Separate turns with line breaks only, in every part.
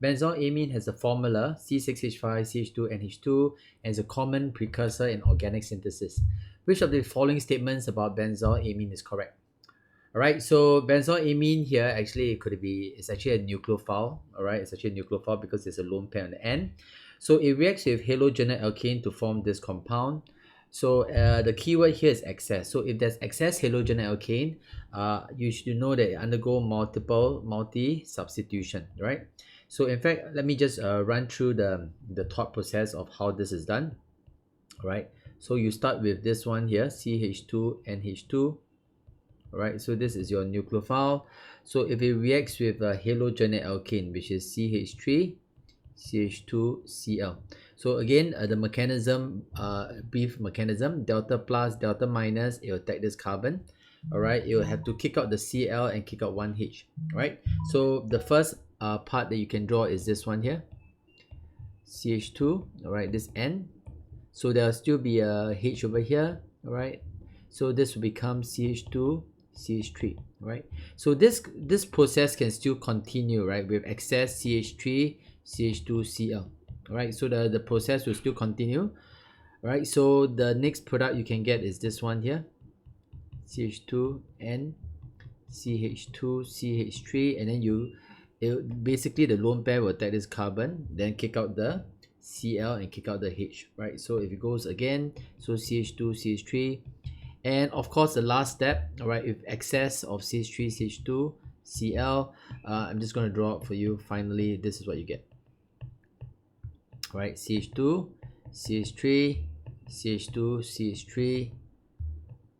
Benzyl amine has a formula C6H5CH2NH2 and is a common precursor in organic synthesis. Which of the following statements about benzyl amine is correct? Alright, so benzyl amine here actually it's actually a nucleophile. Alright, it's actually a nucleophile because there's a lone pair on the end. So it reacts with halogenate alkane to form this compound. So the keyword here is excess. So if there's excess halogenate alkane, you should know that it undergo multi substitution, right? So in fact, let me just run through the thought process of how this is done. Right, so you start with this one here, CH2NH2. Right, so this is your nucleophile. So if it reacts with a halogenate alkane, which is CH3 CH2Cl. So again, the mechanism, brief mechanism, delta plus, delta minus, it will take this carbon. Alright, it will have to kick out the Cl and kick out one H. Right, so the first part that you can draw is this one here, CH2. Alright, this N. So there'll still be a H over here. Alright, so this will become CH2 CH3. Right, so this process can still continue, right, with excess CH3 CH2Cl. Alright, so the process will still continue. Right, so the next product you can get is this one here, CH2N CH2CH3, and then basically the lone pair will take this carbon, then kick out the Cl and kick out the H. Right, so if it goes again, so CH2 CH3, and of course the last step, alright, with excess of CH3 CH2 Cl, I'm just going to draw it for you. Finally, this is what you get. Right, CH2 CH3 CH2 CH3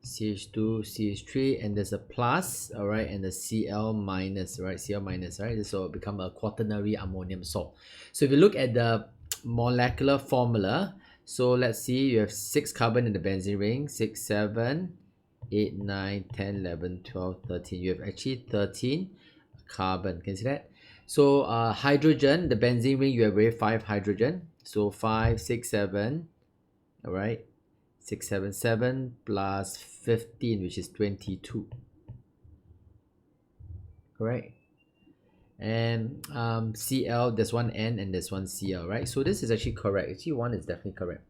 CH2 CH3, and there's a plus, alright, and the Cl minus, right, Cl minus, right, this will become a quaternary ammonium salt. So if you look at the molecular formula, so let's see, you have 6 carbon in the benzene ring, 6 7 8 9 10 11 12 13. You have actually 13 carbon. Can you see that? So hydrogen, the benzene ring, you have 5 hydrogen, so 5 6 7, all right, 6 7 7 plus 15, which is 22. Correct. And Cl, there's one N and there's one Cl, right? So this is actually correct. Actually, one is definitely correct.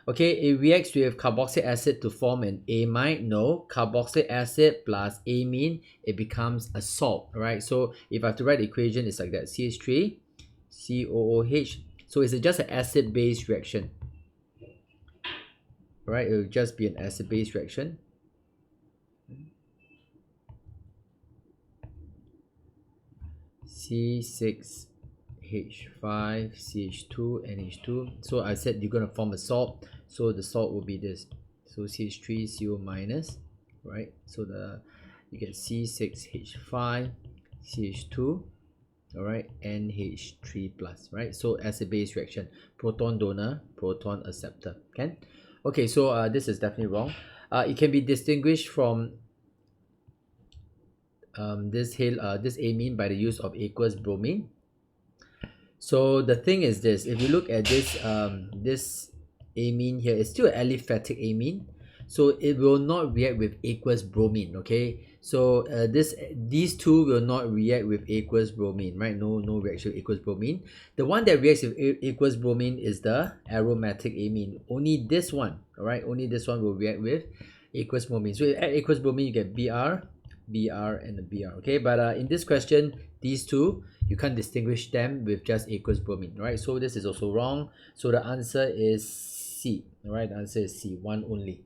Okay, it reacts with carboxylic acid to form an amide. No, carboxylic acid plus amine, it becomes a salt, right? So if I have to write the equation, it's like that, CH3 COOH. So it's just an acid-base reaction, right? It will just be an acid-base reaction. C6H5CH2NH2. So I said you're going to form a salt, so the salt will be this, so CH3CO minus, right? So you get C6H5CH2, all right, NH3 plus, right? So acid base reaction, proton donor, proton acceptor. Okay, so this is definitely wrong. It can be distinguished from this amine by the use of aqueous bromine. So the thing is this, if you look at this this amine here, it's still an aliphatic amine, so it will not react with aqueous bromine. Okay, so these two will not react with aqueous bromine, right? No reaction with aqueous bromine. The one that reacts with aqueous bromine is the aromatic amine. Only this one, all right, only this one will react with aqueous bromine. So if you add aqueous bromine, you get Br, and the Br. Okay, but in this question, these two, you can't distinguish them with just aqueous bromine, right? So this is also wrong. So the answer is C. All right, the answer is C, one only.